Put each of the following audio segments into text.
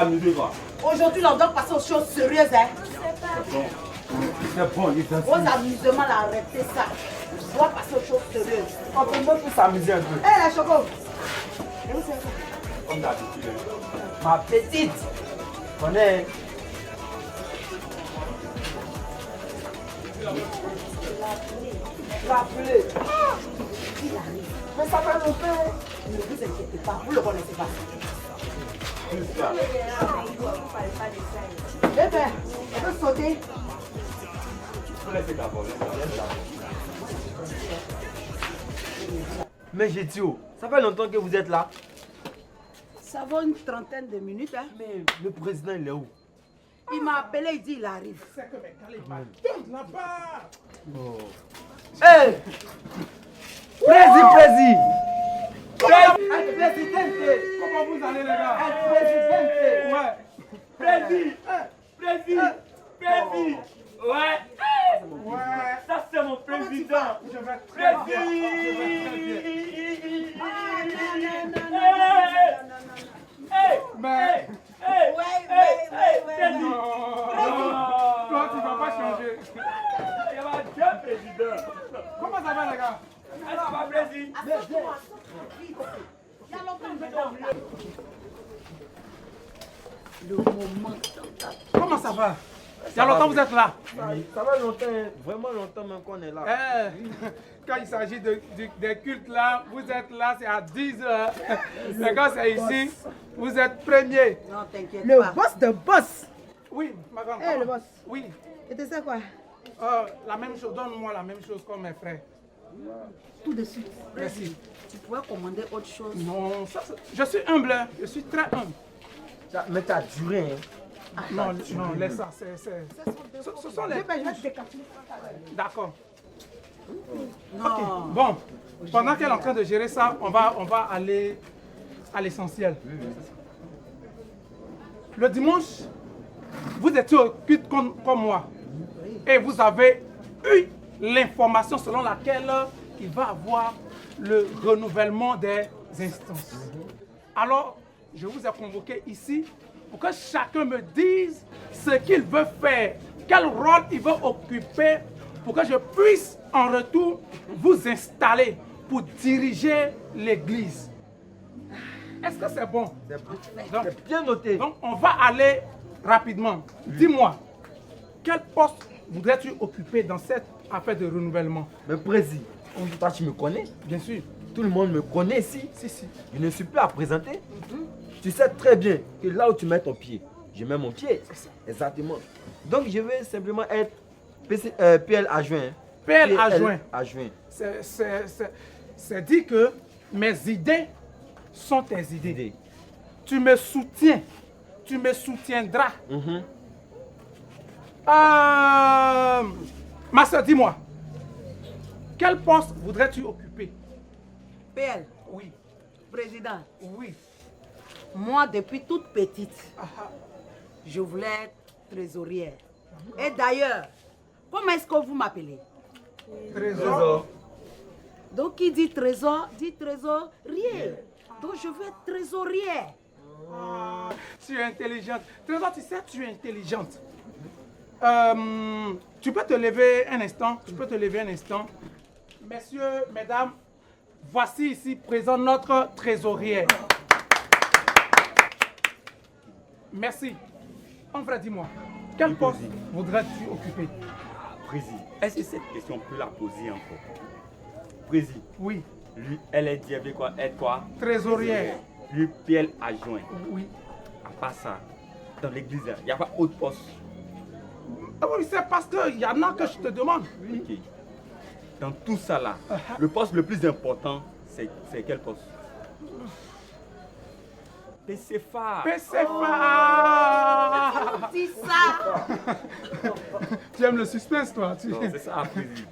s'amuser quoi. Aujourd'hui, on doit passer aux choses sérieuses. Hein. C'est bon, les Vos amusements, là, arrêtez ça. On doit passer aux choses sérieuses. On peut même plus s'amuser un peu. Hé, la choco. Comme d'habitude. Ma petite. Connais. Rappelez. Il arrive. Mais ça va le faire. Ne vous inquiétez pas, vous ne le connaissez pas. Eh bien, on peut sauter. Mais j'ai dit, oh, ça fait longtemps que vous êtes là. Ça va une trentaine de minutes. Hein. Mais le président, il est où? Il m'a appelé, il dit il arrive. C'est que mes calibres tombent là-bas. Oh. Hé! Président! El presidente! Comment vous allez, les gars? El presidente! Ouais. Président! Ouais! Ouais. Ça, c'est mon président! Je vais très bien. Je vais très bien. Mais. Président! Non. Toi, tu ne vas pas changer. Il y a deux présidents! Comment ça va, les gars? Ça va, président? Il y a longtemps le moment. Comment ça va? Il y a longtemps que vous êtes là. Ça va longtemps, vraiment longtemps même qu'on est là. Quand il s'agit des cultes là, vous êtes là, c'est à 10 heures. Mais quand c'est ici, vous êtes premier. Non, t'inquiète Le pas. boss de boss. Oui, ma grande. Eh, le boss. Oui. Et tu sais quoi? La même chose, donne-moi la même chose comme mes frères. Tout de suite. Merci. Tu pourrais commander autre chose. Non, je suis humble, hein. Je suis très humble. Mais t'as duré, hein. Non, laisse ça, ce sont les... D'accord. Non. Ok, bon, pendant qu'elle est en train de gérer ça, on va aller à l'essentiel. Le dimanche, vous étiez au culte comme moi. Et vous avez eu l'information selon laquelle il va avoir le renouvellement des instances. Alors, je vous ai convoqué ici pour que chacun me dise ce qu'il veut faire, quel rôle il veut occuper pour que je puisse en retour vous installer pour diriger l'église. Est-ce que c'est bon? C'est bien noté. Donc, on va aller rapidement. Dis-moi, quel poste voudrais-tu occuper dans cette affaire de renouvellement? Mais président, toi tu me connais? Bien sûr. Tout le monde me connaît ici. Si. Je ne suis plus à présenter. Tu sais très bien que là où tu mets ton pied, je mets mon pied. Exactement. Donc je vais simplement être PL adjoint. PL adjoint. Adjoint. C'est dit que mes idées sont tes idées. Tu me soutiens. Tu me soutiendras. Ma soeur, dis-moi, quel poste voudrais-tu occuper? PL, Oui. président, Oui. moi depuis toute petite, je voulais être trésorière. Et d'ailleurs, comment est-ce que vous m'appelez? Trésor. Donc qui dit trésorier. Donc je veux être trésorière. Tu es intelligente. Trésor, tu sais, tu es intelligente. Tu peux te lever un instant. Messieurs, mesdames, voici ici présent notre trésorière. Merci. Mon frère, dis-moi, quel poste voudrais-tu occuper? Président, est-ce que cette question peut la poser encore? Président, Oui. lui, elle est dit, elle veut quoi? Être quoi? Trésorière. Lui, PL adjoint. Oui. À part ça, dans l'église, il n'y a pas autre poste. Ah oui, c'est parce qu'il y en a que je te demande. Ok. Dans tout ça là, le poste le plus important, c'est quel poste? PCFA. PCFA. Dis ça. Tu aimes le suspense, toi? Non, c'est ça, président.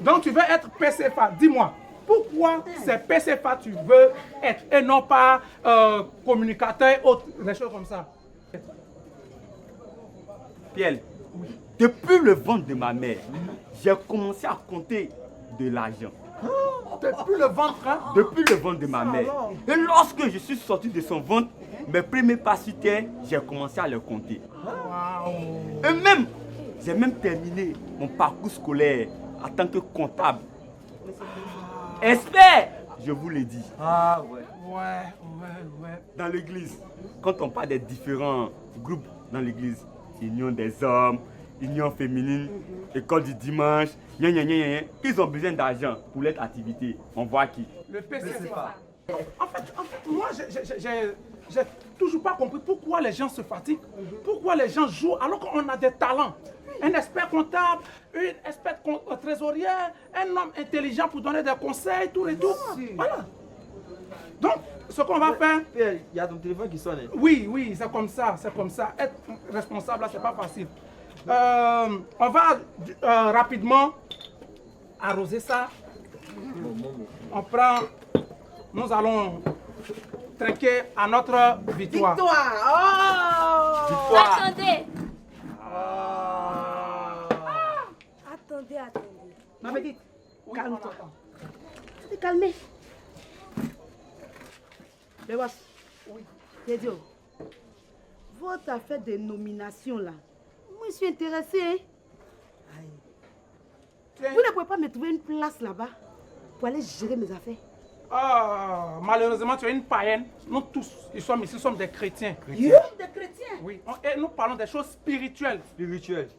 Donc tu veux être PCFA. Dis-moi, pourquoi c'est PCFA tu veux être et non pas communicateur et autres, des choses comme ça? Pierre, depuis le ventre de ma mère, j'ai commencé à compter de l'argent. Depuis le ventre, hein? Depuis le ventre de ma mère. Et lorsque je suis sorti de son ventre, mes premiers pas sur terre, j'ai commencé à les compter. Waouh. Et même, j'ai même terminé mon parcours scolaire en tant que comptable. Expert, je vous l'ai dit. Ah ouais. Ouais. Dans l'église, quand on parle des différents groupes dans l'église, union des hommes, union féminine, école du dimanche, ils ont besoin d'argent pour leur activité. On voit qui? Le PCFA. En fait, moi, j'ai toujours pas compris pourquoi les gens se fatiguent, pourquoi les gens jouent alors qu'on a des talents. Un expert comptable, une experte trésorière, un homme intelligent pour donner des conseils, tout et tout. Voilà. Donc, ce qu'on va faire... Pierre, il y a ton téléphone qui sonne. Oui, c'est comme ça, c'est comme ça. Être responsable, là, c'est pas facile. On va rapidement arroser ça. On prend... Nous allons trinquer à notre victoire. Victoire. Oh. Victoire. Attendez. Ah. Attendez. Ma petite, Oui, calme-toi. on attend. Tu t'es calmé. Le boss. Oui. Tédio, votre affaire de nomination là, moi je suis intéressée. Hein? Aïe. Tiens. Vous ne pouvez pas me trouver une place là-bas pour aller gérer mes affaires. Ah, malheureusement, tu es une païenne. Nous tous, qui sommes ici, sommes des chrétiens. Des chrétiens. Oui, et nous parlons des choses spirituelles. Spirituel.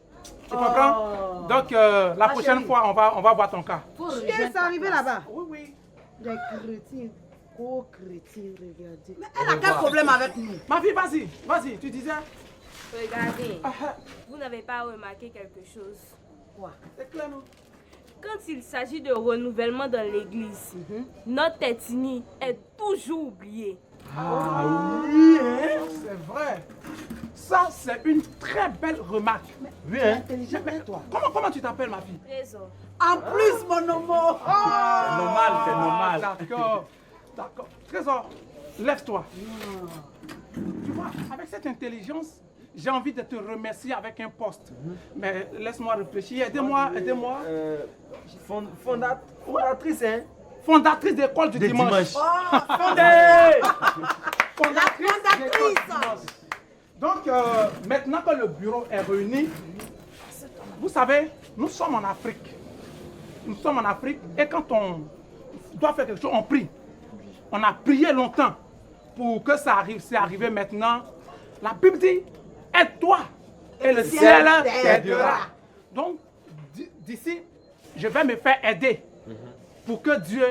Tu comprends? Donc, la prochaine chérie. fois, on va voir ton cas. Qui est arrivé là-bas? Oui. Des chrétiens. Oh chrétiens, regardez. Mais elle a quel problème avec nous? Ma fille, vas-y, tu disais. Regardez, Ah, vous n'avez pas remarqué quelque chose. Quoi? c'est clair, non? Quand il s'agit de renouvellement dans l'église, notre ethnie est toujours oubliée. Ah oui, hein? C'est vrai. Ça, c'est une très belle remarque. Oui, hein? Intelligent, hein, toi. Comment tu t'appelles, ma fille? Trésor. En plus, mon homo. C'est normal, c'est normal. D'accord. Trésor, lève-toi. Tu vois, avec cette intelligence, j'ai envie de te remercier avec un poste. Mais laisse-moi réfléchir. Aidez-moi. Fondatrice, hein? Fondatrice d'école du De dimanche. Oh, Fondatrice La d'école du fondatrice. dimanche. Donc, maintenant que le bureau est réuni, vous savez, nous sommes en Afrique. Nous sommes en Afrique et quand on doit faire quelque chose, on prie. On a prié longtemps pour que ça arrive. C'est arrivé maintenant. La Bible dit, aide-toi et le ciel t'aidera. Donc, d'ici, je vais me faire aider pour que Dieu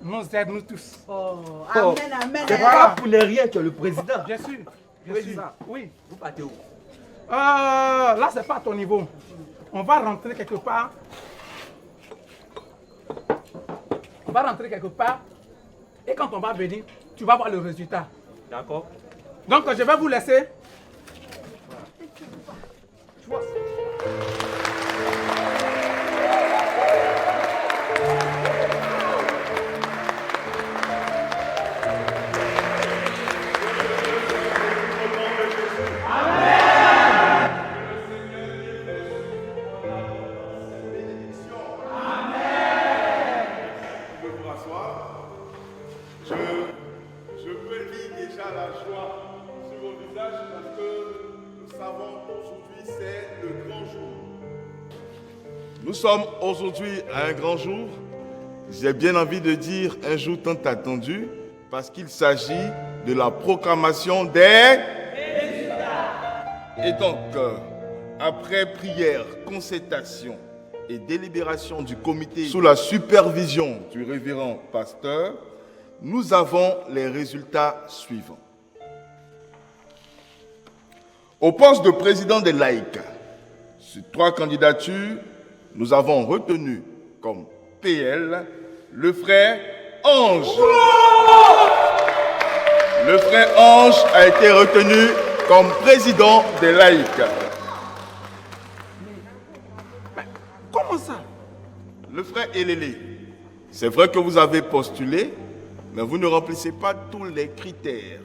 nous aide, nous tous. Oh, amen, amen. C'est pas pour les rien que le président. Bien sûr. Président. Oui. Vous partez où? Là, c'est pas à ton niveau. On va rentrer quelque part. Et quand on va venir, tu vas voir le résultat. D'accord. Donc, je vais vous laisser. Je prédis déjà la joie sur vos visages parce que nous savons qu'aujourd'hui c'est le grand jour. Nous sommes aujourd'hui à un grand jour. J'ai bien envie de dire un jour tant attendu parce qu'il s'agit de la proclamation des résultats. Et donc, après prière, concertation et délibération du comité sous la supervision du révérend pasteur, nous avons les résultats suivants. Au poste de président des laïcs, sur 3 candidatures, nous avons retenu comme PL le frère Ange. Le frère Ange a été retenu comme président des laïcs. Comment ça? Le frère Elélé, c'est vrai que vous avez postulé, mais vous ne remplissez pas tous les critères.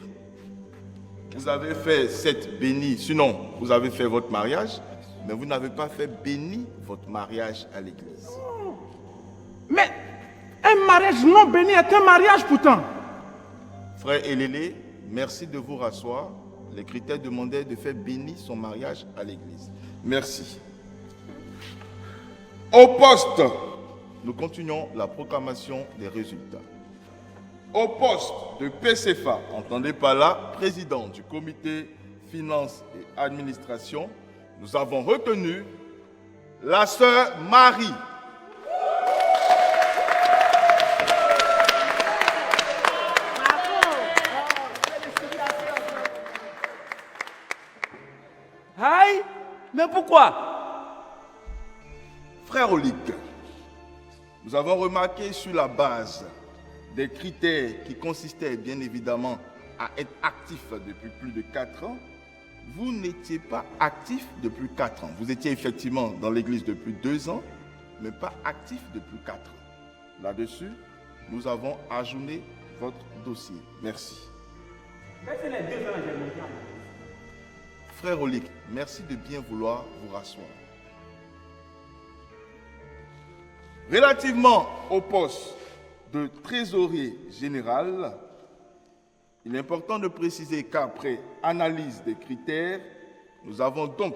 Vous avez fait cette bénie, sinon vous avez fait votre mariage, mais vous n'avez pas fait béni votre mariage à l'église. Mais un mariage non béni est un mariage pourtant. Frère Elélé, merci de vous rasseoir. Les critères demandaient de faire bénir son mariage à l'église. Merci. Au poste, nous continuons la proclamation des résultats. Au poste de PCFA, entendez par là, président du comité finances et administration, nous avons retenu la sœur Marie. Aïe, mais pourquoi? Frère Olic, nous avons remarqué sur la base des critères qui consistaient bien évidemment à être actif depuis plus de 4 ans, vous n'étiez pas actif depuis 4 ans. Vous étiez effectivement dans l'église depuis 2 ans, mais pas actif depuis 4 ans. Là-dessus, nous avons ajourné votre dossier. Merci. Frère Olic, merci de bien vouloir vous rasseoir. Relativement au poste de trésorier général, il est important de préciser qu'après analyse des critères, nous avons donc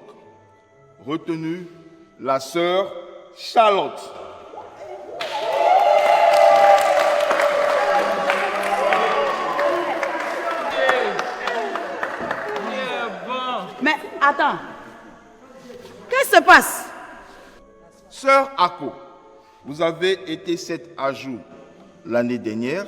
retenu la sœur Charlotte. Mais attends, qu'est-ce qui se passe? Sœur Ako, vous avez été 7 à jour l'année dernière,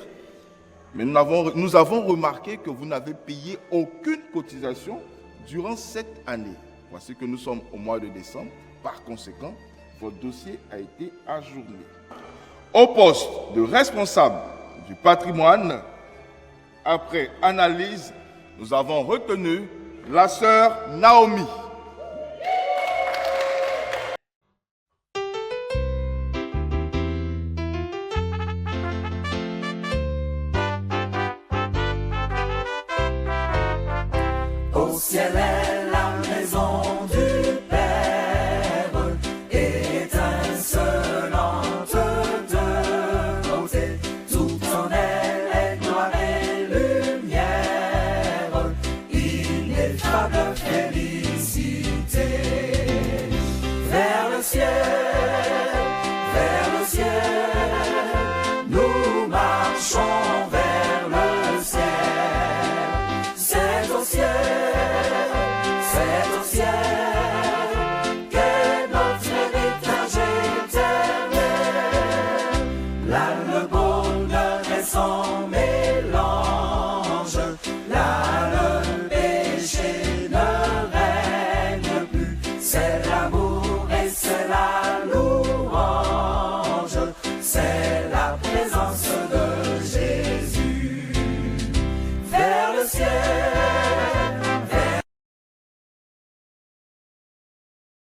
mais nous avons remarqué que vous n'avez payé aucune cotisation durant cette année. Voici que nous sommes au mois de décembre. Par conséquent, votre dossier a été ajourné. Au poste de responsable du patrimoine, après analyse, nous avons retenu la sœur Naomi. Au ciel est la maison du Père, étincelante de beauté, tout en elle est gloire et lumière, ineffable félicité. Vers le ciel, nous marchons vers le ciel. C'est au ciel qu'est notre héritage éternel. Là le bonheur est sans mélange, là le péché ne règne plus. C'est l'amour